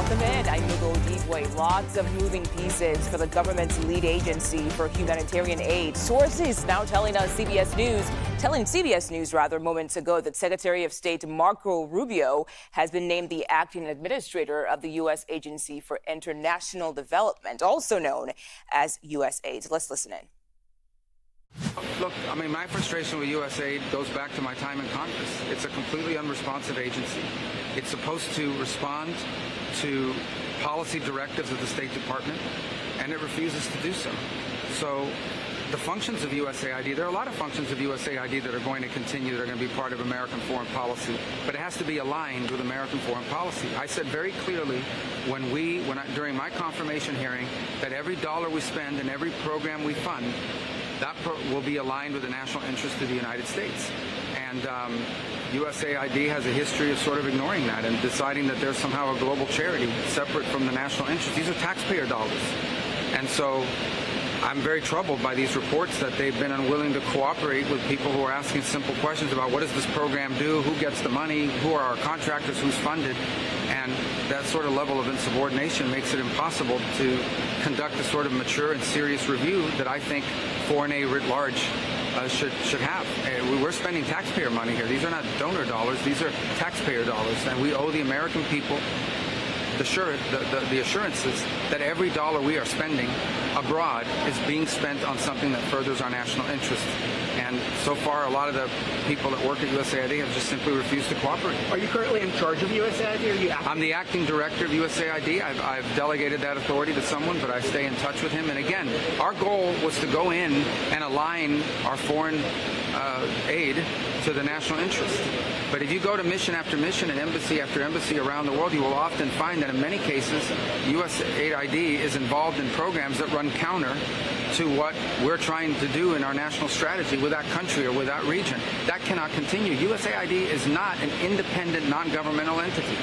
Welcome in. I'm Hugo Deepway. Lots of moving pieces for the government's lead agency for humanitarian aid. Sources now telling CBS News moments ago that Secretary of State Marco Rubio has been named the acting administrator of the U.S. Agency for International Development, also known as USAID. Let's listen in. Look, I mean, my frustration with USAID goes back to my time in Congress. It's a completely unresponsive agency. It's supposed to respond to policy directives of the State Department, and it refuses to do so. So the functions of USAID, there are a lot of functions of USAID that are going to continue, that are going to be part of American foreign policy, but it has to be aligned with American foreign policy. I said very clearly during my confirmation hearing that every dollar we spend and every program we fund, that will be aligned with the national interest of the United States. And USAID has a history of sort of ignoring that and deciding that there's somehow a global charity separate from the national interest. These are taxpayer dollars. And so I'm very troubled by these reports that they've been unwilling to cooperate with people who are asking simple questions about what does this program do, who gets the money, who are our contractors, who's funded. And that sort of level of insubordination makes it impossible to conduct the sort of mature and serious review that I think foreign aid writ large should have. We're spending taxpayer money here. These are not donor dollars. These are taxpayer dollars. And we owe the American people the assurances that every dollar we are spending abroad is being spent on something that furthers our national interest. And so far, a lot of the people that work at USAID have just simply refused to cooperate. Are you currently in charge of USAID, or are you acting? I'm the acting director of USAID. I've delegated that authority to someone, but I stay in touch with him. And again, our goal was to go in and align our foreign aid to the national interest. But if you go to mission after mission and embassy after embassy around the world, you will often find that in many cases, USAID is involved in programs that run counter to what we're trying to do in our national strategy with that country or with that region. That cannot continue. USAID is not an independent, non-governmental entity.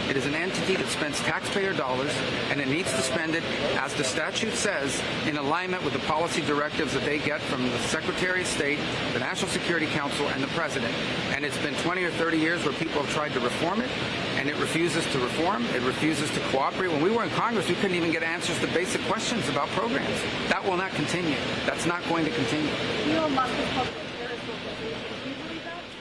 It is an entity that spends taxpayer dollars, and it needs to spend it, as the statute says, in alignment with the policy directives that they get from the Secretary of State, the National Security Council, and the President. And it's been 20 or 30 years where people have tried to reform it, and it refuses to reform. It refuses to cooperate. When we were in Congress, we couldn't even get answers to basic questions about programs. That will not continue. That's not going to continue. Elon Musk is